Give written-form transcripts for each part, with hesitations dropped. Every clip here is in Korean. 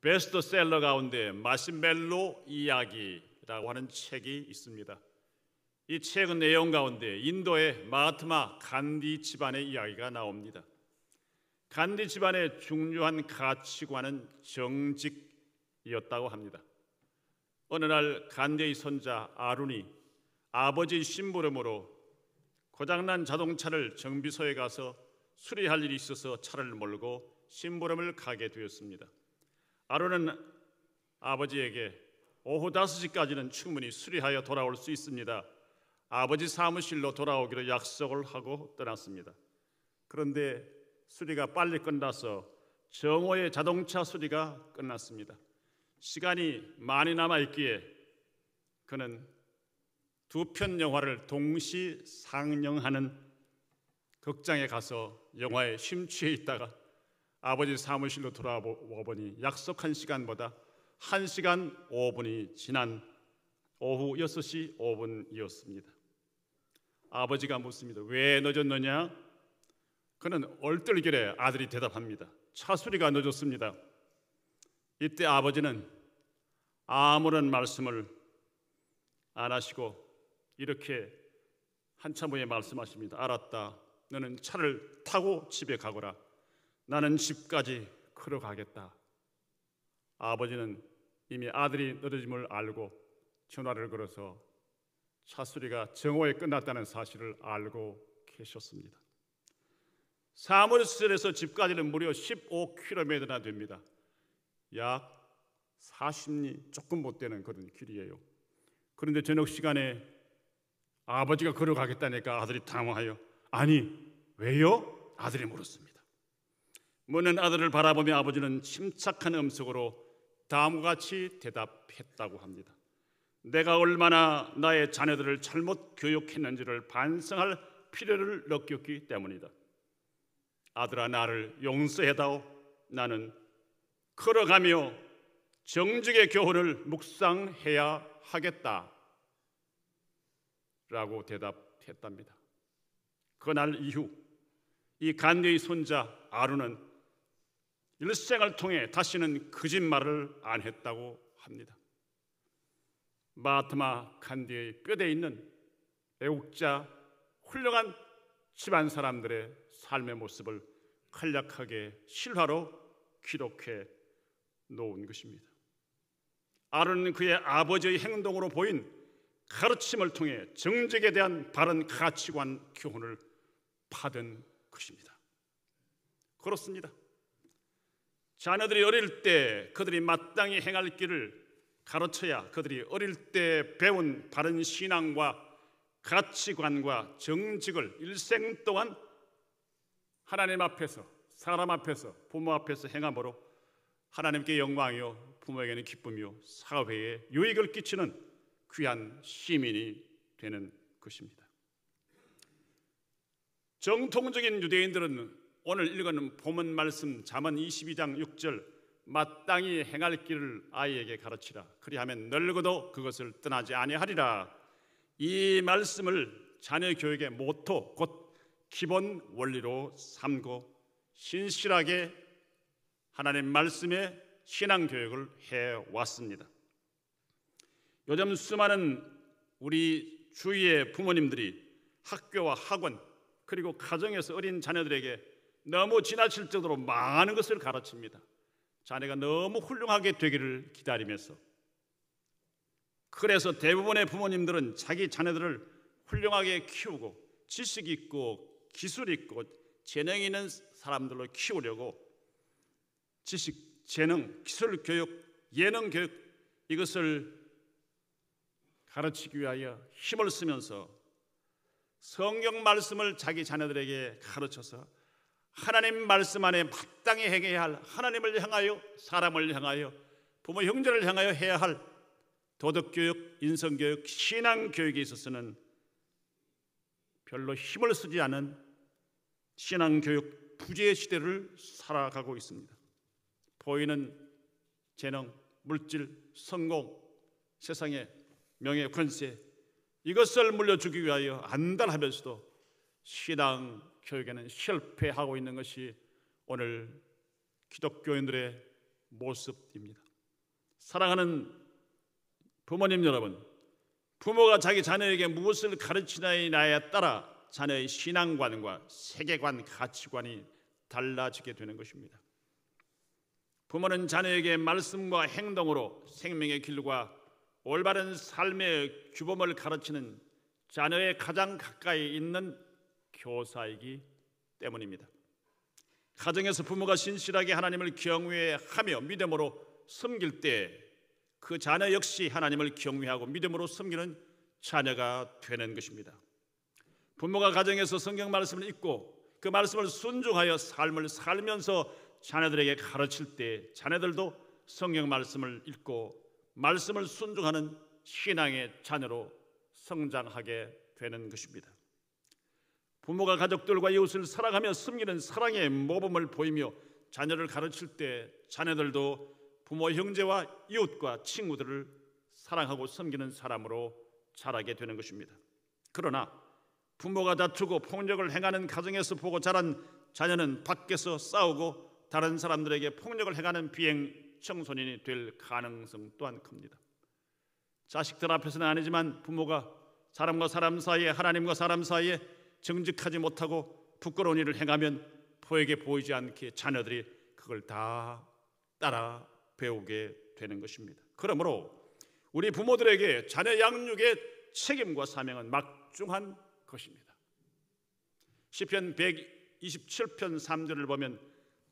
베스트셀러 가운데 마시멜로 이야기라고 하는 책이 있습니다. 이 책의 내용 가운데 인도의 마하트마 간디 집안의 이야기가 나옵니다. 간디 집안의 중요한 가치관은 정직이었다고 합니다. 어느 날 간디의 손자 아룬이 아버지의 심부름으로 고장난 자동차를 정비소에 가서 수리할 일이 있어서 차를 몰고 심부름을 가게 되었습니다. 아룬은 아버지에게 오후 5시까지는 충분히 수리하여 돌아올 수 있습니다. 아버지 사무실로 돌아오기로 약속을 하고 떠났습니다. 그런데 수리가 빨리 끝나서 정오에 자동차 수리가 끝났습니다. 시간이 많이 남아있기에 그는 두 편 영화를 동시 상영하는 극장에 가서 영화에 심취해 있다가 아버지 사무실로 돌아와 보니 약속한 시간보다 1시간 5분이 지난 오후 6시 5분이었습니다. 아버지가 묻습니다. 왜 늦었느냐? 그는 얼떨결에 아들이 대답합니다. 차 수리가 늦었습니다. 이때 아버지는 아무런 말씀을 안 하시고 이렇게 한참 후에 말씀하십니다. 알았다. 너는 차를 타고 집에 가거라. 나는 집까지 걸어가겠다. 아버지는 이미 아들이 늦어짐을 알고 전화를 걸어서 차 수리가 정오에 끝났다는 사실을 알고 계셨습니다. 사무실에서 집까지는 무려 15km나 됩니다. 약 40리 조금 못 되는 그런 길이에요. 그런데 저녁 시간에 아버지가 걸어가겠다니까 아들이 당황하여 아니 왜요? 아들이 물었습니다. 묻는 아들을 바라보며 아버지는 침착한 음성으로 다음과 같이 대답했다고 합니다. 내가 얼마나 나의 자녀들을 잘못 교육했는지를 반성할 필요를 느꼈기 때문이다. 아들아 나를 용서해다오. 나는 걸어가며 정직의 교훈을 묵상해야 하겠다 라고 대답했답니다. 그날 이후 이 간디의 손자 아룬은 일생을 통해 다시는 거짓말을 안 했다고 합니다. 마하트마 간디의 뼈대 있는 애국자 훌륭한 집안 사람들의 삶의 모습을 간략하게 실화로 기록해 놓은 것입니다. 아론은 그의 아버지의 행동으로 보인 가르침을 통해 정직에 대한 바른 가치관 교훈을 받은 것입니다. 그렇습니다. 자녀들이 어릴 때 그들이 마땅히 행할 길을 가르쳐야 그들이 어릴 때 배운 바른 신앙과 가치관과 정직을 일생 동안 하나님 앞에서 사람 앞에서 부모 앞에서 행함으로 하나님께 영광이요 부모에게는 기쁨이요 사회에 유익을 끼치는 귀한 시민이 되는 것입니다. 정통적인 유대인들은 오늘 읽은 본문 말씀 잠언 22장 6절 마땅히 행할 길을 아이에게 가르치라. 그리하면 늙어도 그것을 떠나지 아니하리라. 이 말씀을 자녀 교육의 모토 곧 기본 원리로 삼고 신실하게 하나님 말씀의 신앙 교육을 해왔습니다. 요즘 수많은 우리 주위의 부모님들이 학교와 학원 그리고 가정에서 어린 자녀들에게 너무 지나칠 정도로 많은 것을 가르칩니다. 자녀가 너무 훌륭하게 되기를 기다리면서 그래서 대부분의 부모님들은 자기 자녀들을 훌륭하게 키우고 지식 있고 기술 있고 재능 있는 사람들로 키우려고 지식, 재능, 기술 교육, 예능 교육 이것을 가르치기 위하여 힘을 쓰면서 성경 말씀을 자기 자녀들에게 가르쳐서 하나님 말씀 안에 마땅히 행해야 할 하나님을 향하여 사람을 향하여 부모 형제를 향하여 해야 할 도덕교육, 인성교육, 신앙교육에 있어서는 별로 힘을 쓰지 않은 신앙교육 부재의 시대를 살아가고 있습니다. 보이는 재능, 물질, 성공, 세상의 명예, 권세 이것을 물려주기 위하여 안달하면서도 신앙 교육에는 실패하고 있는 것이 오늘 기독교인들의 모습입니다. 사랑하는 부모님 여러분, 부모가 자기 자녀에게 무엇을 가르치느냐에 따라 자녀의 신앙관과 세계관, 가치관이 달라지게 되는 것입니다. 부모는 자녀에게 말씀과 행동으로 생명의 길과 올바른 삶의 규범을 가르치는 자녀의 가장 가까이 있는 교사이기 때문입니다. 가정에서 부모가 신실하게 하나님을 경외하며 믿음으로 섬길 때 그 자녀 역시 하나님을 경외하고 믿음으로 섬기는 자녀가 되는 것입니다. 부모가 가정에서 성경 말씀을 읽고 그 말씀을 순종하여 삶을 살면서 자녀들에게 가르칠 때 자녀들도 성경 말씀을 읽고 말씀을 순종하는 신앙의 자녀로 성장하게 되는 것입니다. 부모가 가족들과 이웃을 사랑하며 섬기는 사랑의 모범을 보이며 자녀를 가르칠 때 자녀들도 부모, 형제와 이웃과 친구들을 사랑하고 섬기는 사람으로 자라게 되는 것입니다. 그러나 부모가 다투고 폭력을 행하는 가정에서 보고 자란 자녀는 밖에서 싸우고 다른 사람들에게 폭력을 행하는 비행 청소년이 될 가능성 또한 큽니다. 자식들 앞에서는 아니지만 부모가 사람과 사람 사이에, 하나님과 사람 사이에 정직하지 못하고 부끄러운 일을 행하면 보에게 보이지 않게 자녀들이 그걸 다 따라 배우게 되는 것입니다. 그러므로 우리 부모들에게 자녀 양육의 책임과 사명은 막중한 것입니다. 시편 127편 3절을 보면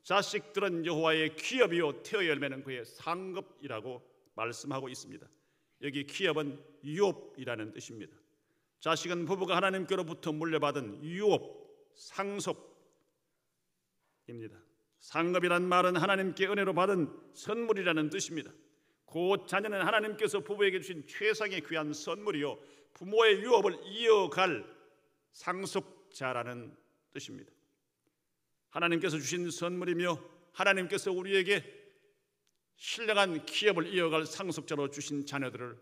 자식들은 여호와의 기업이요 태의 열매는 그의 상급이라고 말씀하고 있습니다. 여기 기업은 유업이라는 뜻입니다. 자식은 부부가 하나님께로부터 물려받은 유업, 상속입니다. 상급이란 말은 하나님께 은혜로 받은 선물이라는 뜻입니다. 곧 자녀는 하나님께서 부부에게 주신 최상의 귀한 선물이요 부모의 유업을 이어갈 상속자라는 뜻입니다. 하나님께서 주신 선물이며 하나님께서 우리에게 신령한 기업을 이어갈 상속자로 주신 자녀들을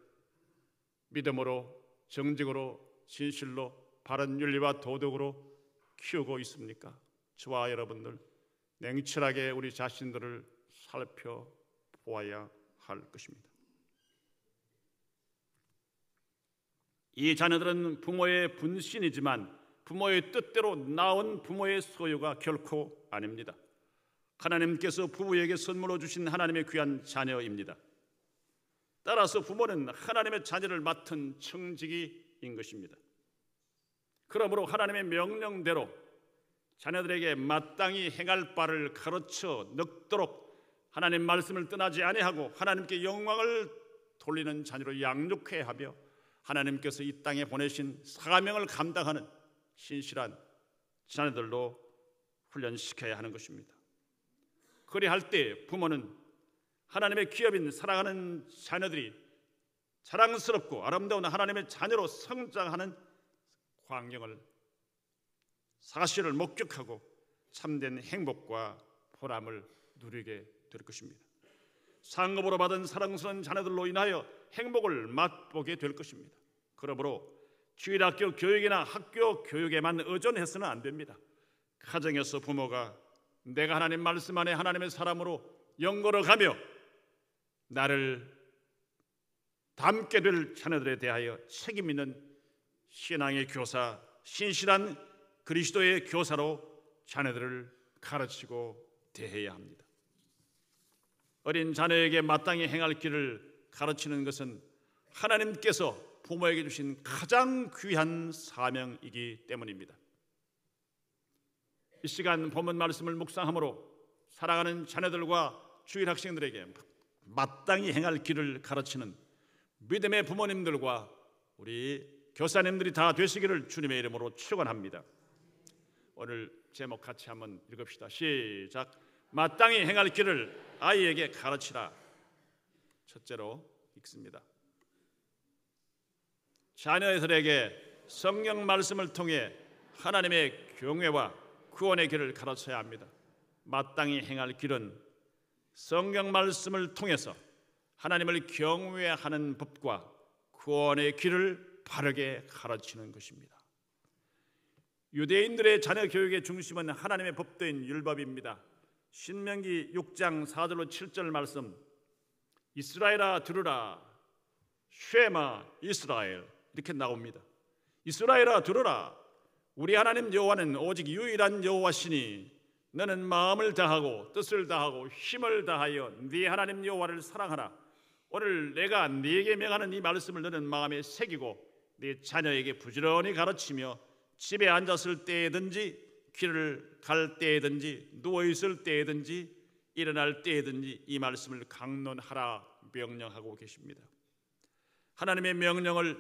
믿음으로, 정직으로, 진실로, 바른 윤리와 도덕으로 키우고 있습니까? 저와 여러분들 냉철하게 우리 자신들을 살펴보아야 할 것입니다. 이 자녀들은 부모의 분신이지만 부모의 뜻대로 낳은 부모의 소유가 결코 아닙니다. 하나님께서 부부에게 선물로 주신 하나님의 귀한 자녀입니다. 따라서 부모는 하나님의 자녀를 맡은 청지기인 것입니다. 그러므로 하나님의 명령대로 자녀들에게 마땅히 행할 바를 가르쳐 넉도록 하나님 말씀을 떠나지 아니하고 하나님께 영광을 돌리는 자녀로 양육해야 하며 하나님께서 이 땅에 보내신 사명을 감당하는 신실한 자녀들로 훈련시켜야 하는 것입니다. 그리할 때 부모는 하나님의 기업인 사랑하는 자녀들이 자랑스럽고 아름다운 하나님의 자녀로 성장하는 광경을 사실을 목격하고 참된 행복과 보람을 누리게 될 것입니다. 상급으로 받은 사랑스러운 자녀들로 인하여 행복을 맛보게 될 것입니다. 그러므로 주일학교 교육이나 학교 교육에만 의존해서는 안 됩니다. 가정에서 부모가 내가 하나님 말씀 안에 하나님의 사람으로 영걸어가며 나를 닮게 될 자녀들에 대하여 책임 있는 신앙의 교사, 신실한 그리스도의 교사로 자녀들을 가르치고 대해야 합니다. 어린 자녀에게 마땅히 행할 길을 가르치는 것은 하나님께서 부모에게 주신 가장 귀한 사명이기 때문입니다. 이 시간 본문 말씀을 묵상함으로 사랑하는 자녀들과 주일 학생들에게 마땅히 행할 길을 가르치는 믿음의 부모님들과 우리 교사님들이 다 되시기를 주님의 이름으로 축원합니다. 오늘 제목 같이 한번 읽읍시다. 시작. 마땅히 행할 길을 아이에게 가르치라. 첫째로 읽습니다. 자녀들에게 성경 말씀을 통해 하나님의 경외와 구원의 길을 가르쳐야 합니다. 마땅히 행할 길은 성경 말씀을 통해서 하나님을 경외하는 법과 구원의 길을 바르게 가르치는 것입니다. 유대인들의 자녀 교육의 중심은 하나님의 법도인 율법입니다. 신명기 6장 4절로 7절 말씀, 이스라엘아 들으라, 쉐마 이스라엘, 이렇게 나옵니다. 이스라엘아 들으라, 우리 하나님 여호와는 오직 유일한 여호와시니 너는 마음을 다하고 뜻을 다하고 힘을 다하여 네 하나님 여호와를 사랑하라. 오늘 내가 네게 명하는 이 말씀을 너는 마음에 새기고 네 자녀에게 부지런히 가르치며 집에 앉았을 때든지 길을 갈 때든지 누워있을 때든지 일어날 때든지 이 말씀을 강론하라 명령하고 계십니다. 하나님의 명령을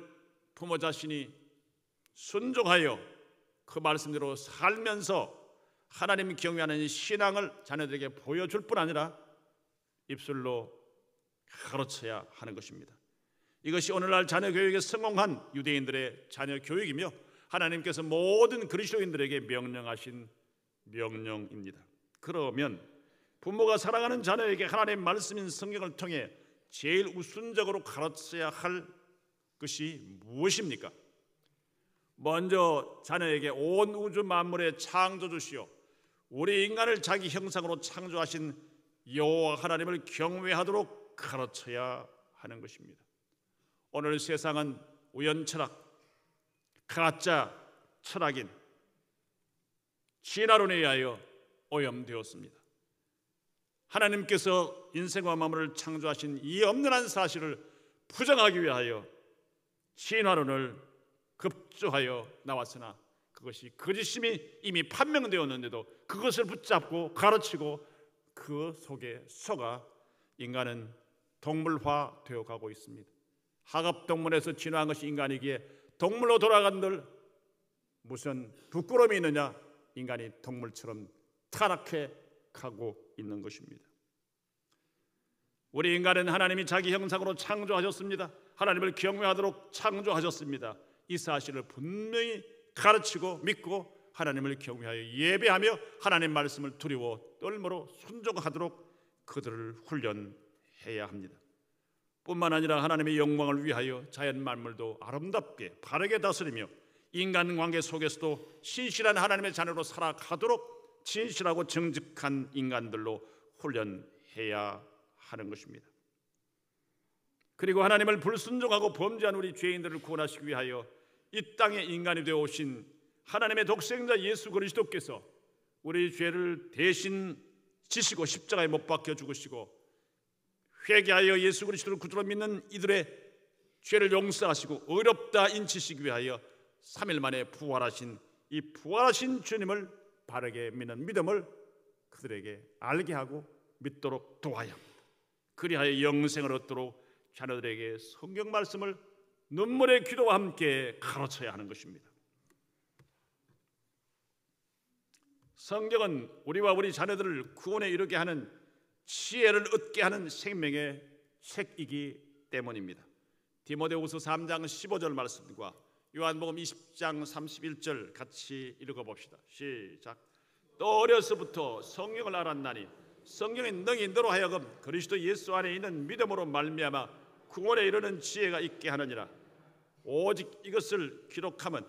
부모 자신이 순종하여 그 말씀대로 살면서 하나님 경외하는 신앙을 자녀들에게 보여줄 뿐 아니라 입술로 가르쳐야 하는 것입니다. 이것이 오늘날 자녀 교육에 성공한 유대인들의 자녀 교육이며 하나님께서 모든 그리스도인들에게 명령하신 명령입니다. 그러면 부모가 사랑하는 자녀에게 하나님의 말씀인 성경을 통해 제일 우선적으로 가르쳐야 할 것이 무엇입니까? 먼저 자녀에게 온 우주 만물의 창조주시오 우리 인간을 자기 형상으로 창조하신 여호와 하나님을 경외하도록 가르쳐야 하는 것입니다. 오늘 세상은 우연철학, 가짜 철학인 진화론에 의하여 오염되었습니다. 하나님께서 인생과 만물을 창조하신 이 없는 사실을 부정하기 위하여 진화론을 급조하여 나왔으나 그것이 거짓임이 이미 판명되었는데도 그것을 붙잡고 가르치고 그 속에 속아 인간은 동물화되어 가고 있습니다. 하갑동물에서 진화한 것이 인간이기에 동물로 돌아간들 무슨 부끄러움이 있느냐? 인간이 동물처럼 타락해 가고 있는 것입니다. 우리 인간은 하나님이 자기 형상으로 창조하셨습니다. 하나님을 경외하도록 창조하셨습니다. 이 사실을 분명히 가르치고 믿고 하나님을 경외하여 예배하며 하나님 말씀을 두려워 떨므로 순종하도록 그들을 훈련해야 합니다. 뿐만 아니라 하나님의 영광을 위하여 자연 만물도 아름답게 바르게 다스리며 인간관계 속에서도 신실한 하나님의 자녀로 살아가도록 진실하고 정직한 인간들로 훈련해야 하는 것입니다. 그리고 하나님을 불순종하고 범죄한 우리 죄인들을 구원하시기 위하여 이 땅에 인간이 되어 오신 하나님의 독생자 예수 그리스도께서 우리 죄를 대신 지시고 십자가에 못 박혀 죽으시고 회개하여 예수 그리스도를 구주로 믿는 이들의 죄를 용서하시고 의롭다 인치시기 위하여 3일 만에 부활하신 이 부활하신 주님을 바르게 믿는 믿음을 그들에게 알게 하고 믿도록 도와야 합니다. 그리하여 영생을 얻도록 자녀들에게 성경 말씀을 눈물의 기도와 함께 가르쳐야 하는 것입니다. 성경은 우리와 우리 자녀들을 구원에 이르게 하는 지혜를 얻게 하는 생명의 책이기 때문입니다. 디모데후서 3장 15절 말씀과 요한복음 20장 31절 같이 읽어봅시다. 시작. 또 어려서부터 성경을 알았나니 성경이 능히 너로 하여금 그리스도 예수 안에 있는 믿음으로 말미암아 구원에 이르는 지혜가 있게 하느니라. 오직 이것을 기록함은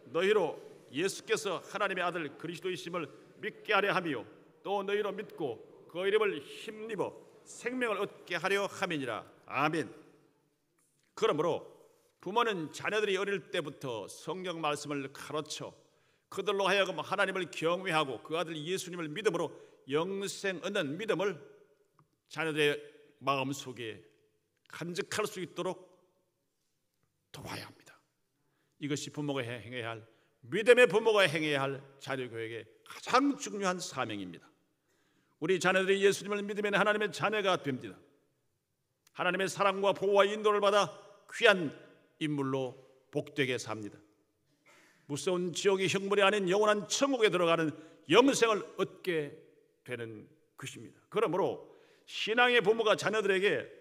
너희로 예수께서 하나님의 아들 그리스도이심을 믿게 하려 함이요 또 너희로 믿고 그 이름을 힘입어 생명을 얻게 하려 함이니라. 아멘. 그러므로 부모는 자녀들이 어릴 때부터 성경 말씀을 가르쳐 그들로 하여금 하나님을 경외하고 그 아들 예수님을 믿음으로 영생 얻는 믿음을 자녀들의 마음속에 간직할 수 있도록 도와야 합니다. 이것이 부모가 행해야 할, 믿음의 부모가 행해야 할 자녀 교육의 가장 중요한 사명입니다. 우리 자녀들이 예수님을 믿으면 하나님의 자녀가 됩니다. 하나님의 사랑과 보호와 인도를 받아 귀한 인물로 복되게 삽니다. 무서운 지옥의 형벌이 아닌 영원한 천국에 들어가는 영생을 얻게 되는 것입니다. 그러므로 신앙의 부모가 자녀들에게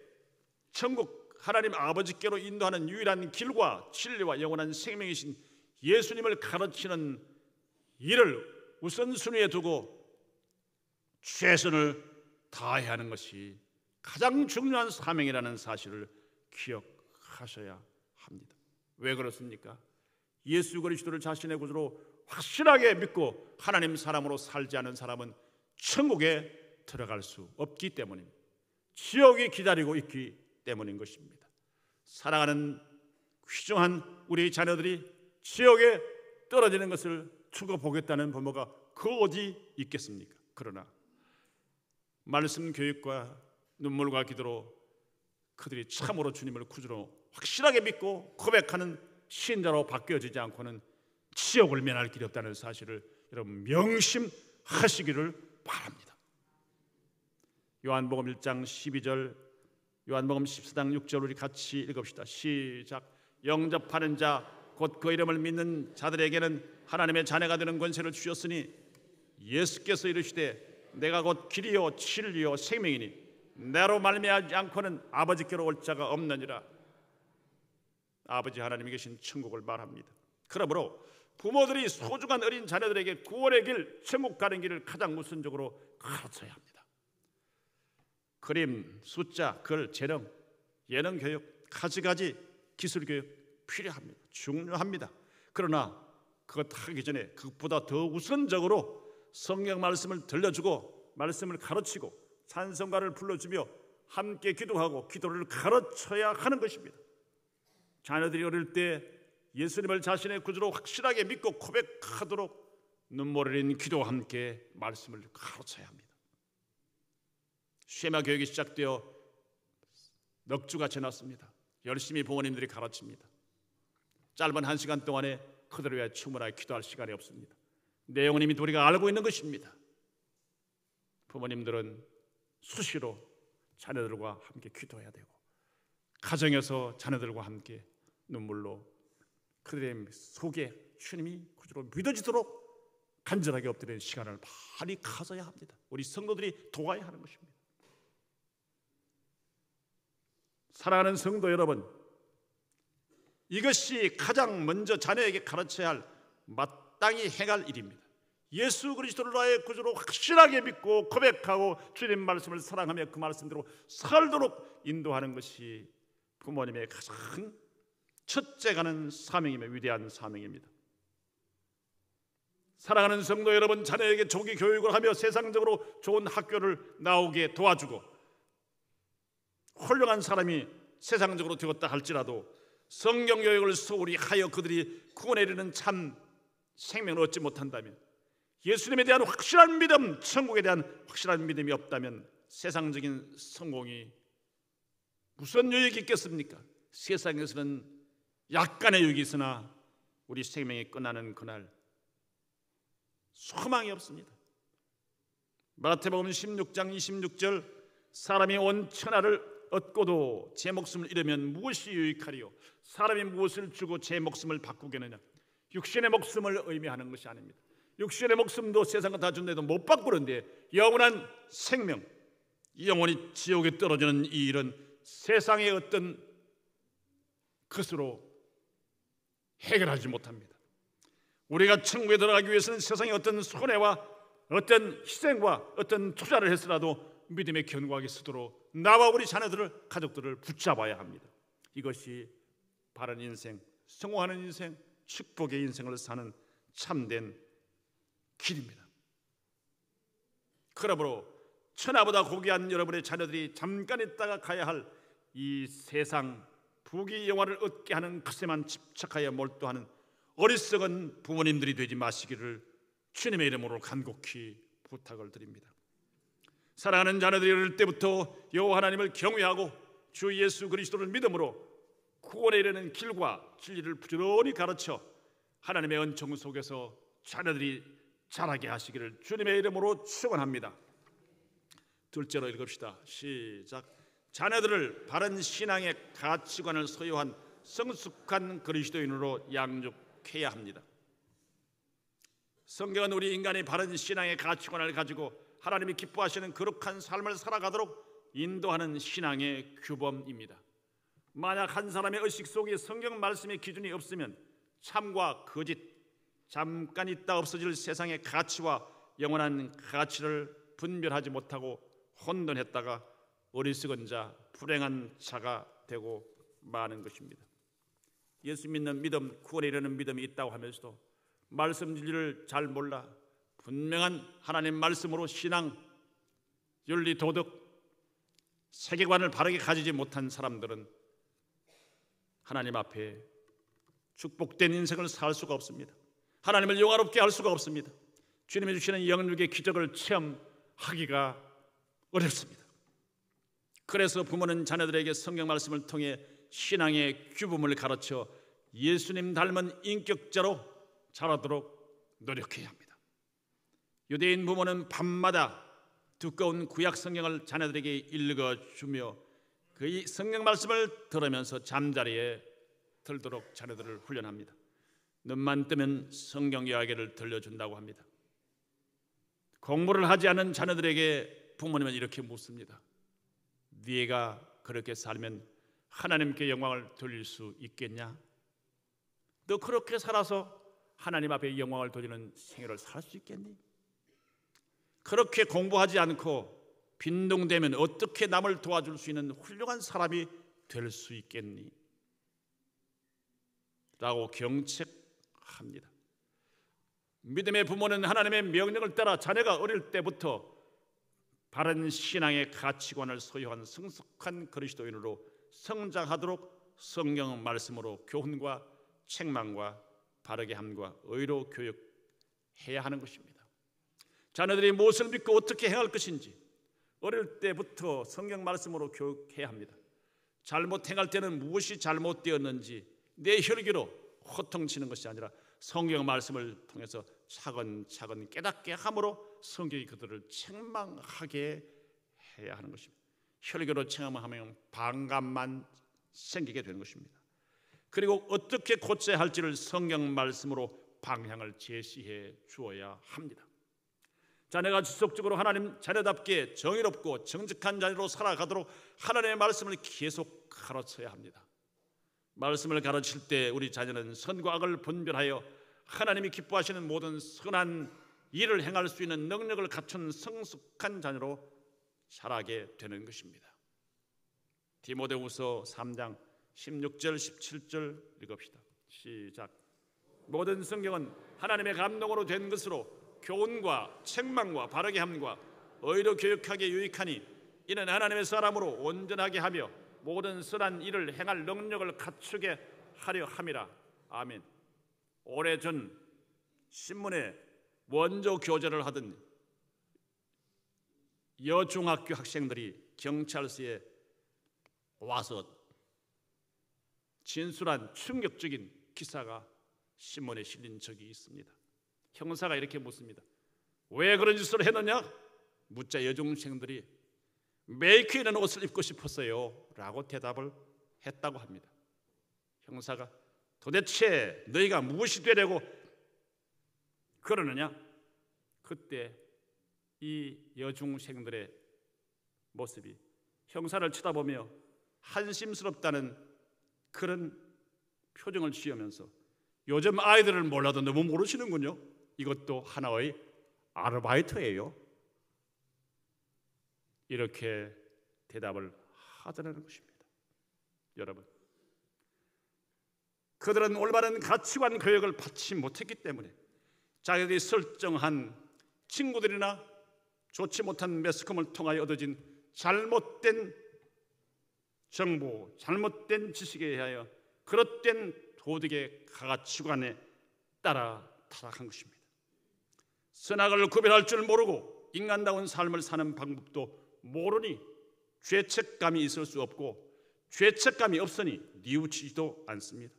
천국 하나님 아버지께로 인도하는 유일한 길과 진리와 영원한 생명이신 예수님을 가르치는 일을 우선순위에 두고 최선을 다해야 하는 것이 가장 중요한 사명이라는 사실을 기억하셔야 합니다. 왜 그렇습니까? 예수 그리스도를 자신의 구주로 확실하게 믿고 하나님 사람으로 살지 않은 사람은 천국에 들어갈 수 없기 때문입니다. 지옥이 기다리고 있기 때문인 것입니다. 사랑하는 귀중한 우리 자녀들이 지옥에 떨어지는 것을 두고 보겠다는 부모가 그 어디 있겠습니까? 그러나 말씀 교육과 눈물과 기도로 그들이 참으로 주님을 구주로 확실하게 믿고 고백하는 신자로 바뀌어지지 않고는 지옥을 면할 길이 없다는 사실을 여러분 명심하시기를 바랍니다. 요한복음 1장 12절, 요한복음 14장 6절 우리 같이 읽읍시다. 시작. 영접하는 자 곧 그 이름을 믿는 자들에게는 하나님의 자녀가 되는 권세를 주셨으니 예수께서 이르시되 내가 곧 길이요 진리요 생명이니 나로 말미암지 않고는 아버지께로 올 자가 없느니라. 아버지 하나님이 계신 천국을 말합니다. 그러므로 부모들이 소중한 어린 자녀들에게 구원의 길, 천국 가는 길을 가장 우선적으로 가르쳐야 합니다. 그림, 숫자, 글, 재능, 예능 교육, 가지가지 기술 교육 필요합니다. 중요합니다. 그러나 그것 하기 전에 그것보다 더 우선적으로 성경 말씀을 들려주고 말씀을 가르치고 찬송가를 불러주며 함께 기도하고 기도를 가르쳐야 하는 것입니다. 자녀들이 어릴 때 예수님을 자신의 구주로 확실하게 믿고 고백하도록 눈물 흘린 기도와 함께 말씀을 가르쳐야 합니다. 쉐마 교육이 시작되어 넉 주가 지났습니다. 열심히 부모님들이 가르칩니다. 짧은 1시간 동안에 그들을 위해 충분하게 기도할 시간이 없습니다. 내용은 이미 우리가 알고 있는 것입니다. 부모님들은 수시로 자녀들과 함께 기도해야 되고 가정에서 자녀들과 함께 눈물로 그들의 속에 주님이 구주로 믿어지도록 간절하게 엎드리는 시간을 많이 가져야 합니다. 우리 성도들이 도와야 하는 것입니다. 사랑하는 성도 여러분, 이것이 가장 먼저 자녀에게 가르쳐야 할 마땅히 행할 일입니다. 예수 그리스도를 나의 구주로 확실하게 믿고 고백하고 주님 말씀을 사랑하며 그 말씀대로 살도록 인도하는 것이 부모님의 가장 첫째 가는 사명이며 위대한 사명입니다. 사랑하는 성도 여러분, 자녀에게 조기 교육을 하며 세상적으로 좋은 학교를 나오게 도와주고 훌륭한 사람이 세상적으로 되었다 할지라도 성경 교육을 소홀히 하여 그들이 구원에 이르는 참 생명을 얻지 못한다면, 예수님에 대한 확실한 믿음, 천국에 대한 확실한 믿음이 없다면 세상적인 성공이 무슨 유익이 있겠습니까? 세상에서는 약간의 유익이 있으나 우리 생명이 끝나는 그날 소망이 없습니다. 마태복음 16장 26절 사람이 온 천하를 얻고도 제 목숨을 잃으면 무엇이 유익하리요? 사람이 무엇을 주고 제 목숨을 바꾸겠느냐? 육신의 목숨을 의미하는 것이 아닙니다. 육신의 목숨도 세상과 다 준다해도 못 바꾸는데 영원한 생명, 영원히 지옥에 떨어지는 이 일은 세상의 어떤 것으로 해결하지 못합니다. 우리가 천국에 들어가기 위해서는 세상의 어떤 손해와 어떤 희생과 어떤 투자를 했으라도 믿음의 견고하게 서도록 나와 우리 자녀들을, 가족들을 붙잡아야 합니다. 이것이 바른 인생, 성공하는 인생, 축복의 인생을 사는 참된 길입니다. 그러므로 천하보다 고귀한 여러분의 자녀들이 잠깐 있다가 가야 할 이 세상 부귀 영화를 얻게 하는 것에만 집착하여 몰두하는 어리석은 부모님들이 되지 마시기를 주님의 이름으로 간곡히 부탁을 드립니다. 사랑하는 자녀들이 어릴 때부터 여호와 하나님을 경외하고 주 예수 그리스도를 믿음으로 구원에 이르는 길과 진리를 부지런히 가르쳐 하나님의 은총 속에서 자녀들이 자라게 하시기를 주님의 이름으로 축원합니다. 둘째로 읽읍시다. 시작. 자녀들을 바른 신앙의 가치관을 소유한 성숙한 그리스도인으로 양육해야 합니다. 성경은 우리 인간이 바른 신앙의 가치관을 가지고 하나님이 기뻐하시는 거룩한 삶을 살아가도록 인도하는 신앙의 규범입니다. 만약 한 사람의 의식 속에 성경 말씀의 기준이 없으면 참과 거짓, 잠깐 있다 없어질 세상의 가치와 영원한 가치를 분별하지 못하고 혼돈했다가 어리석은 자, 불행한 자가 되고 마는 것입니다. 예수 믿는 믿음, 구원에 이르는 믿음이 있다고 하면서도 말씀 진리를 잘 몰라 분명한 하나님 말씀으로 신앙, 윤리, 도덕, 세계관을 바르게 가지지 못한 사람들은 하나님 앞에 축복된 인생을 살 수가 없습니다. 하나님을 영화롭게 할 수가 없습니다. 주님이 주시는 영육의 기적을 체험하기가 어렵습니다. 그래서 부모는 자녀들에게 성경 말씀을 통해 신앙의 규범을 가르쳐 예수님 닮은 인격자로 자라도록 노력해야 합니다. 유대인 부모는 밤마다 두꺼운 구약 성경을 자녀들에게 읽어주며 그 성경 말씀을 들으면서 잠자리에 들도록 자녀들을 훈련합니다. 눈만 뜨면 성경 이야기를 들려준다고 합니다. 공부를 하지 않은 자녀들에게 부모님은 이렇게 묻습니다. 네가 그렇게 살면 하나님께 영광을 돌릴 수 있겠냐? 너 그렇게 살아서 하나님 앞에 영광을 돌리는 생애를 살 수 있겠니? 그렇게 공부하지 않고 빈둥대면 어떻게 남을 도와줄 수 있는 훌륭한 사람이 될 수 있겠니? 라고 경책합니다. 믿음의 부모는 하나님의 명령을 따라 자녀가 어릴 때부터 바른 신앙의 가치관을 소유한 성숙한 그리스도인으로 성장하도록 성경 말씀으로 교훈과 책망과 바르게 함과 의로 교육해야 하는 것입니다. 자녀들이 무엇을 믿고 어떻게 행할 것인지 어릴 때부터 성경 말씀으로 교육해야 합니다. 잘못 행할 때는 무엇이 잘못되었는지 내 혈기로 호통치는 것이 아니라 성경 말씀을 통해서 차근차근 깨닫게 함으로 성경이 그들을 책망하게 해야 하는 것입니다. 혈기로 책망하면 반감만 생기게 되는 것입니다. 그리고 어떻게 고쳐야 할지를 성경 말씀으로 방향을 제시해 주어야 합니다. 자녀가 지속적으로 하나님 자녀답게 정의롭고 정직한 자녀로 살아가도록 하나님의 말씀을 계속 가르쳐야 합니다. 말씀을 가르칠 때 우리 자녀는 선과 악을 분별하여 하나님이 기뻐하시는 모든 선한 일을 행할 수 있는 능력을 갖춘 성숙한 자녀로 자라게 되는 것입니다. 디모데후서 3장 16절 17절 읽읍시다. 시작. 모든 성경은 하나님의 감동으로 된 것으로 교훈과 책망과 바르게 함과 의로 교육하기에 유익하니 이는 하나님의 사람으로 온전하게 하며 모든 선한 일을 행할 능력을 갖추게 하려 함이라. 아멘. 오래전 신문에 원조 교제를 하던 여중학교 학생들이 경찰서에 와서 진술한 충격적인 기사가 신문에 실린 적이 있습니다. 형사가 이렇게 묻습니다. 왜 그런 짓을 했느냐? 묻자 여중생들이 메이크 있는 옷을 입고 싶었어요 라고 대답을 했다고 합니다. 형사가 도대체 너희가 무엇이 되려고 그러느냐? 그때 이 여중생들의 모습이 형사를 쳐다보며 한심스럽다는 그런 표정을 지으면서 요즘 아이들을 몰라도 너무 모르시는군요. 이것도 하나의 아르바이트예요. 이렇게 대답을 하더라는 것입니다. 여러분, 그들은 올바른 가치관 교육을 받지 못했기 때문에 자기들이 설정한 친구들이나 좋지 못한 매스컴을 통하여 얻어진 잘못된 정보, 잘못된 지식에 의하여 그릇된 도덕의 가치관에 따라 타락한 것입니다. 선악을 구별할 줄 모르고 인간다운 삶을 사는 방법도 모르니 죄책감이 있을 수 없고 죄책감이 없으니 뉘우치지도 않습니다.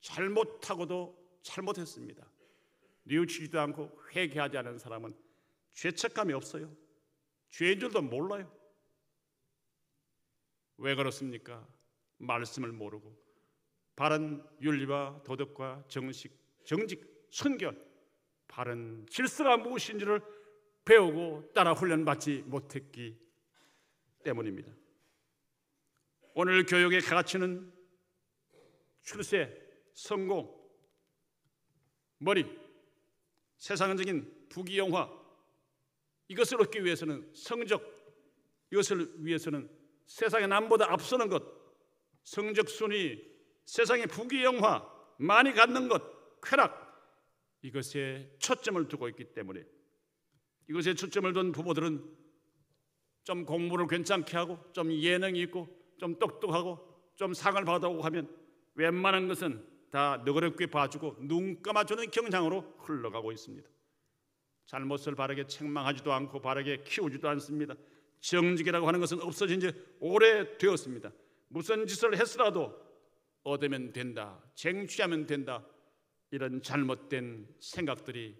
잘못하고도 잘못했습니다. 뉘우치지도 않고 회개하지 않은 사람은 죄책감이 없어요. 죄인 줄도 몰라요. 왜 그렇습니까? 말씀을 모르고 바른 윤리와 도덕과 정직, 선견, 바른 질서가 무엇인지를 배우고 따라 훈련받지 못했기 때문입니다. 오늘 교육의 가치는 출세, 성공, 머리, 세상적인 부귀영화, 이것을 얻기 위해서는 성적, 이것을 위해서는 세상의 남보다 앞서는 것, 성적 순위, 세상의 부귀영화, 많이 갖는 것, 쾌락, 이것에 초점을 두고 있기 때문에 이것에 초점을 둔 부모들은 좀 공부를 괜찮게 하고 좀 예능이 있고 좀 똑똑하고 좀 상을 받아오고 하면 웬만한 것은 다 너그럽게 봐주고 눈 감아주는 경향으로 흘러가고 있습니다. 잘못을 바르게 책망하지도 않고 바르게 키우지도 않습니다. 정직이라고 하는 것은 없어진 지 오래되었습니다. 무슨 짓을 했으라도 얻으면 된다, 쟁취하면 된다, 이런 잘못된 생각들이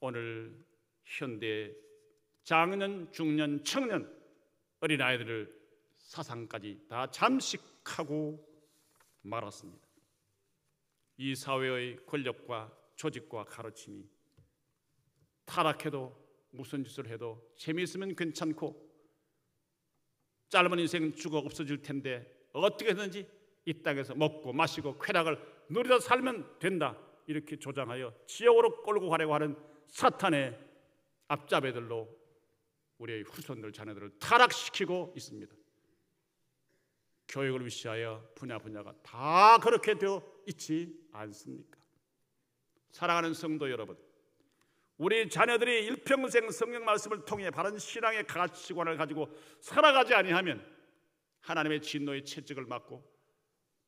오늘 현대 장년, 중년, 청년, 어린아이들을 사상까지 다 잠식하고 말았습니다. 이 사회의 권력과 조직과 가르침이 타락해도 무슨 짓을 해도 재미있으면 괜찮고 짧은 인생 죽어 없어질 텐데 어떻게든지 이 땅에서 먹고 마시고 쾌락을 누리다 살면 된다, 이렇게 조장하여 지옥으로 끌고 가려고 하는 사탄의 앞잡이들로 우리의 후손들 자녀들을 타락시키고 있습니다. 교육을 위시하여 분야가 다 그렇게 되어 있지 않습니까? 사랑하는 성도 여러분, 우리 자녀들이 일평생 성경 말씀을 통해 바른 신앙의 가치관을 가지고 살아가지 아니하면 하나님의 진노의 채찍을 맞고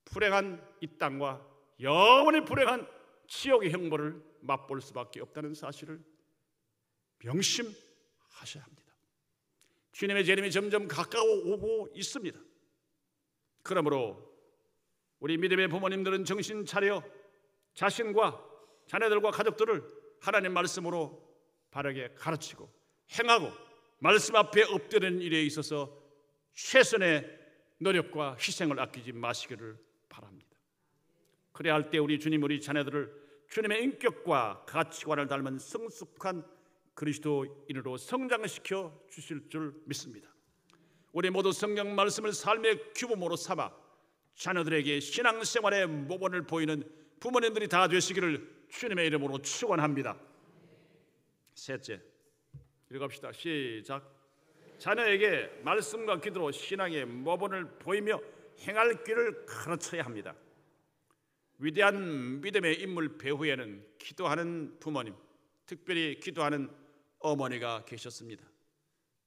불행한 이 땅과 영원히 불행한 지옥의 형벌을 맛볼 수밖에 없다는 사실을 명심하셔야 합니다. 주님의 재림이 점점 가까워오고 있습니다. 그러므로 우리 믿음의 부모님들은 정신 차려 자신과 자녀들과 가족들을 하나님 말씀으로 바르게 가르치고 행하고 말씀 앞에 엎드리는 일에 있어서 최선의 노력과 희생을 아끼지 마시기를 바랍니다. 그래야 할 때 우리 주님 우리 자녀들을 주님의 인격과 가치관을 닮은 성숙한 그리스도인으로 성장시켜 주실 줄 믿습니다. 우리 모두 성경 말씀을 삶의 규범으로 삼아 자녀들에게 신앙생활의 모범을 보이는 부모님들이 다 되시기를 주님의 이름으로 축원합니다. 셋째, 읽읍시다. 시작. 자녀에게 말씀과 기도로 신앙의 모범을 보이며 행할 길을 가르쳐야 합니다. 위대한 믿음의 인물 배후에는 기도하는 부모님, 특별히 기도하는 어머니가 계셨습니다.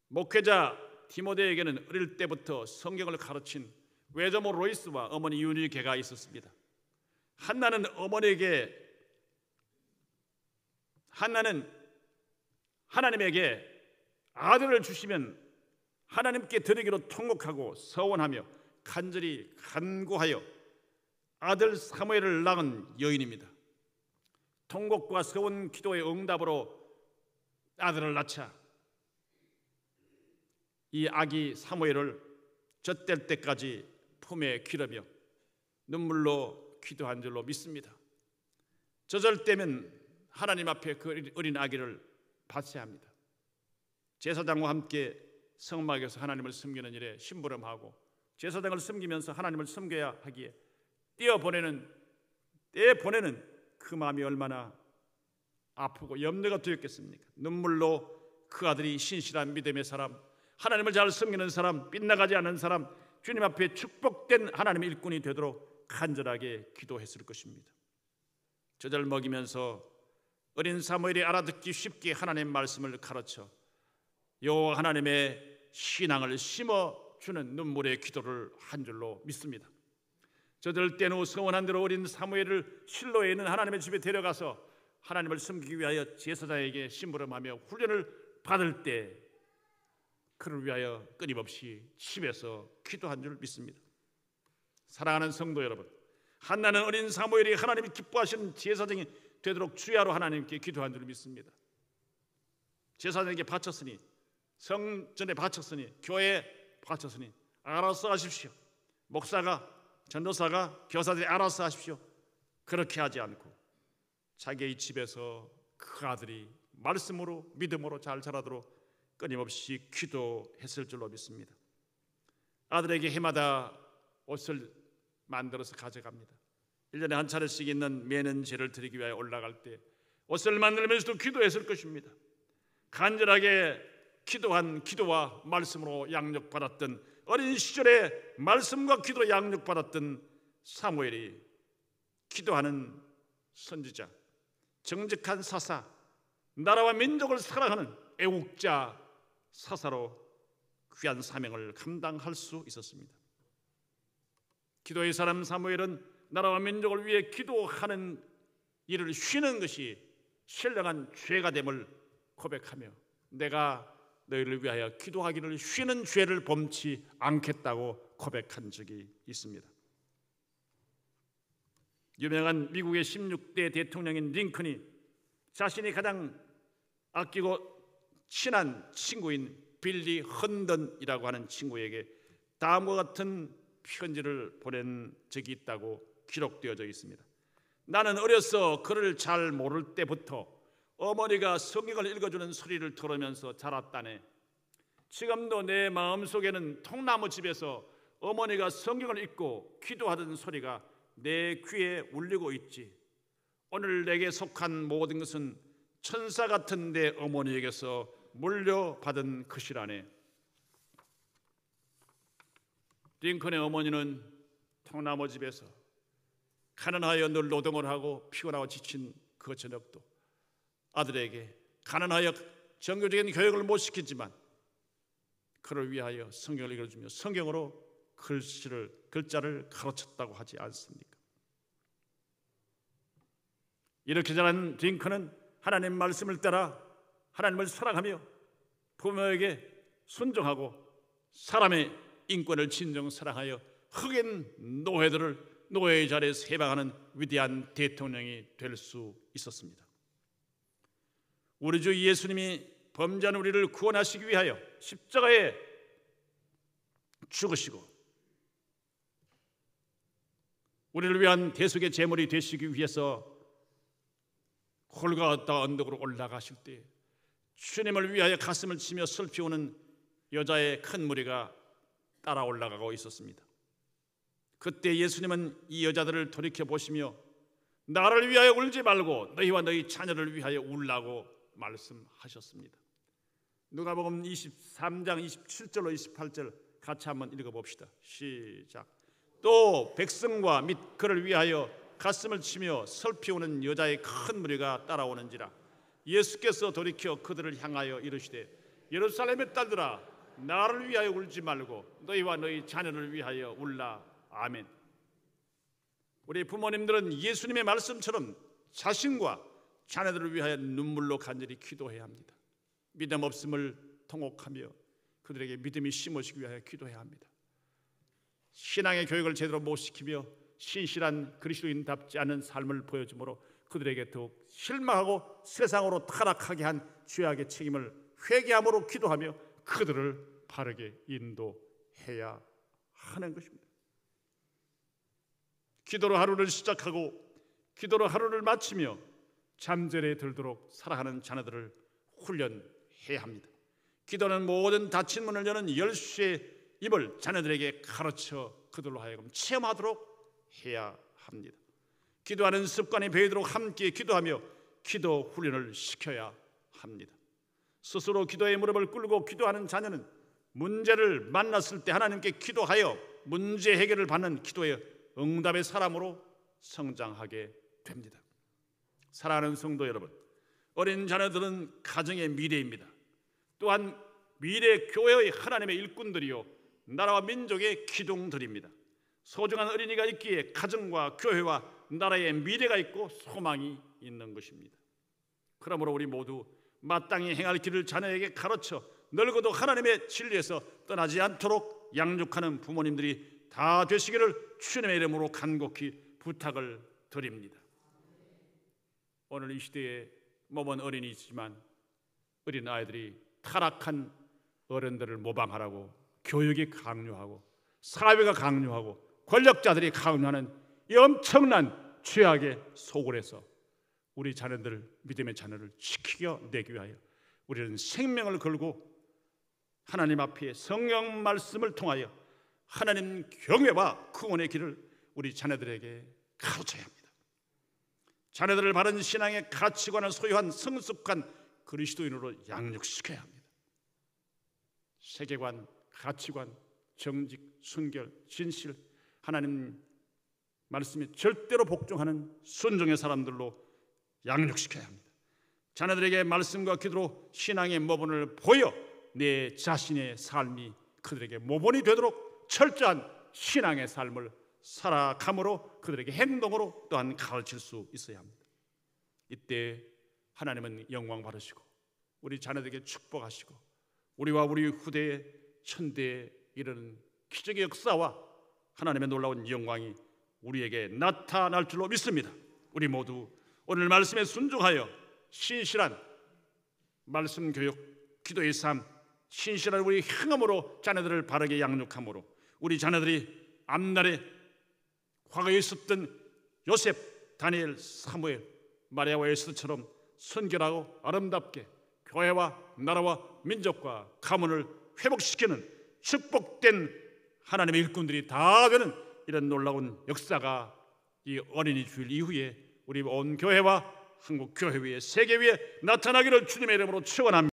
목회자 디모데에게는 어릴 때부터 성경을 가르친 외조모 로이스와 어머니 유니게가 있었습니다. 한나는 하나님에게 아들을 주시면 하나님께 드리기로 통곡하고 서원하며 간절히 간구하여 아들 사무엘을 낳은 여인입니다. 통곡과 서원 기도의 응답으로 아들을 낳자 이 아기 사무엘을 젖될 때까지 품에 기르며 눈물로 기도한 줄로 믿습니다. 젖을 때면 하나님 앞에 그 어린 아기를 바쳐야 합니다. 제사장과 함께 성막에서 하나님을 섬기는 일에 심부름하고 제사장을 섬기면서 하나님을 섬겨야 하기에 떼어 보내는 그 마음이 얼마나 아프고 염려가 되었겠습니까? 눈물로 그 아들이 신실한 믿음의 사람, 하나님을 잘 섬기는 사람, 빗나가지 않는 사람, 주님 앞에 축복된 하나님의 일꾼이 되도록 간절하게 기도했을 것입니다. 젖을 먹이면서 어린 사무엘이 알아듣기 쉽게 하나님 말씀을 가르쳐 여호와 하나님의 신앙을 심어주는 눈물의 기도를 한 줄로 믿습니다. 젖을 뗀 후 서원한 대로 어린 사무엘을 실로에 있는 하나님의 집에 데려가서 하나님을 섬기기 위하여 제사장에게 심부름하며 훈련을 받을 때 그를 위하여 끊임없이 집에서 기도한 줄 믿습니다. 사랑하는 성도 여러분, 한나는 어린 사무엘이 하나님이 기뻐하시는 제사장이 되도록 주야로 하나님께 기도한 줄 믿습니다. 제사장에게 바쳤으니, 성전에 바쳤으니, 교회에 바쳤으니 알아서 하십시오. 목사가, 전도사가, 교사들이 알아서 하십시오. 그렇게 하지 않고 자기의 집에서 그 아들이 말씀으로 믿음으로 잘 자라도록 끊임없이 기도했을 줄로 믿습니다. 아들에게 해마다 옷을 만들어서 가져갑니다. 1년에 한 차례씩 있는 매는 제를 드리기 위하여 올라갈 때 옷을 만들면서도 기도했을 것입니다. 간절하게 기도한 기도와 말씀으로 양육받았던 어린 시절에 말씀과 기도로 양육받았던 사무엘이 기도하는 선지자, 정직한 사사, 나라와 민족을 사랑하는 애국자 사사로 귀한 사명을 감당할 수 있었습니다. 기도의 사람 사무엘은 나라와 민족을 위해 기도하는 일을 쉬는 것이 신령한 죄가 됨을 고백하며 내가 너희를 위하여 기도하기를 쉬는 죄를 범치 않겠다고 고백한 적이 있습니다. 유명한 미국의 16대 대통령인 링컨이 자신이 가장 아끼고 친한 친구인 빌리 헌던이라고 하는 친구에게 다음과 같은 편지를 보낸 적이 있다고 기록되어져 있습니다. 나는 어려서 글을 잘 모를 때부터 어머니가 성경을 읽어주는 소리를 들으면서 자랐다네. 지금도 내 마음속에는 통나무 집에서 어머니가 성경을 읽고 기도하던 소리가 내 귀에 울리고 있지. 오늘 내게 속한 모든 것은 천사 같은 내 어머니에게서 물려받은 것이라네. 링컨의 어머니는 통나무 집에서 가난하여 늘 노동을 하고 피곤하고 지친 그 저녁도 아들에게 가난하여 정교적인 교육을 못 시켰지만 그를 위하여 성경을 읽어주며 성경으로 글자를 가르쳤다고 하지 않습니까? 이렇게 자란 링컨은 하나님 말씀을 따라 하나님을 사랑하며 부모에게 순종하고 사람의 인권을 진정 사랑하여 흑인 노예들을 노예의 자리에서 해방하는 위대한 대통령이 될 수 있었습니다. 우리 주 예수님이 범죄한 우리를 구원하시기 위하여 십자가에 죽으시고 우리를 위한 대속의 제물이 되시기 위해서 골고다 언덕으로 올라가실 때 주님을 위하여 가슴을 치며 슬피 우는 여자의 큰 무리가 따라 올라가고 있었습니다. 그때 예수님은 이 여자들을 돌이켜 보시며 나를 위하여 울지 말고 너희와 너희 자녀를 위하여 울라고 말씀하셨습니다. 누가복음 23장 27절로 28절 같이 한번 읽어봅시다. 시작. 또 백성과 및 그를 위하여 가슴을 치며 슬피 우는 여자의 큰 무리가 따라오는지라. 예수께서 돌이켜 그들을 향하여 이르시되 예루살렘의 딸들아 나를 위하여 울지 말고 너희와 너희 자녀를 위하여 울라. 아멘. 우리 부모님들은 예수님의 말씀처럼 자신과 자녀들을 위하여 눈물로 간절히 기도해야 합니다. 믿음 없음을 통곡하며 그들에게 믿음이 심어지기 위하여 기도해야 합니다. 신앙의 교육을 제대로 못 시키며 신실한 그리스도인답지 않은 삶을 보여주므로 그들에게 더욱 실망하고 세상으로 타락하게 한 죄악의 책임을 회개함으로 기도하며 그들을 바르게 인도해야 하는 것입니다. 기도로 하루를 시작하고 기도로 하루를 마치며 잠자리에 들도록 살아가는 자녀들을 훈련해야 합니다. 기도는 모든 닫힌 문을 여는 열쇠임을 자녀들에게 가르쳐 그들로 하여금 체험하도록 해야 합니다. 기도하는 습관이 배이도록 함께 기도하며 기도 훈련을 시켜야 합니다. 스스로 기도의 무릎을 꿇고 기도하는 자녀는 문제를 만났을 때 하나님께 기도하여 문제 해결을 받는 기도의 응답의 사람으로 성장하게 됩니다. 사랑하는 성도 여러분, 어린 자녀들은 가정의 미래입니다. 또한 미래 교회의 하나님의 일꾼들이요 나라와 민족의 기둥들입니다. 소중한 어린이가 있기에 가정과 교회와 나라의 미래가 있고 소망이 있는 것입니다. 그러므로 우리 모두 마땅히 행할 길을 자녀에게 가르쳐 늙어도 하나님의 진리에서 떠나지 않도록 양육하는 부모님들이 다 되시기를 주님의 이름으로 간곡히 부탁을 드립니다. 오늘 이 시대에 몸은 어린이지만 어린 아이들이 타락한 어른들을 모방하라고 교육이 강요하고 사회가 강요하고 권력자들이 강요하는 이 엄청난 죄악의 속을에서 우리 자녀들, 믿음의 자녀를 지키내기 위하여 우리는 생명을 걸고 하나님 앞에 성경 말씀을 통하여 하나님 경외와 구원의 길을 우리 자녀들에게 가르쳐야 합니다. 자녀들을 바른 신앙의 가치관을 소유한 성숙한 그리스도인으로 양육시켜야 합니다. 세계관, 가치관, 정직, 순결, 진실, 하나님 말씀에 절대로 복종하는 순종의 사람들로 양육시켜야 합니다. 자녀들에게 말씀과 기도로 신앙의 모범을 보여 내 자신의 삶이 그들에게 모본이 되도록 철저한 신앙의 삶을 살아감으로 그들에게 행동으로 또한 가르칠 수 있어야 합니다. 이때 하나님은 영광 받으시고 우리 자녀들에게 축복하시고 우리와 우리 후대의 현대에 이르는 기적의 역사와 하나님의 놀라운 영광이 우리에게 나타날 줄로 믿습니다. 우리 모두 오늘 말씀에 순종하여 신실한 말씀 교육, 기도의 삶, 신실한 우리 행함으로 자녀들을 바르게 양육함으로 우리 자녀들이 앞날에 과거에 있었던 요셉, 다니엘, 사무엘, 마리아와 에스더처럼 순결하고 아름답게 교회와 나라와 민족과 가문을 회복시키는 축복된 하나님의 일꾼들이 다 되는 이런 놀라운 역사가 이 어린이 주일 이후에 우리 온 교회와 한국 교회 위에 세계 위에 나타나기를 주님의 이름으로 축원합니다.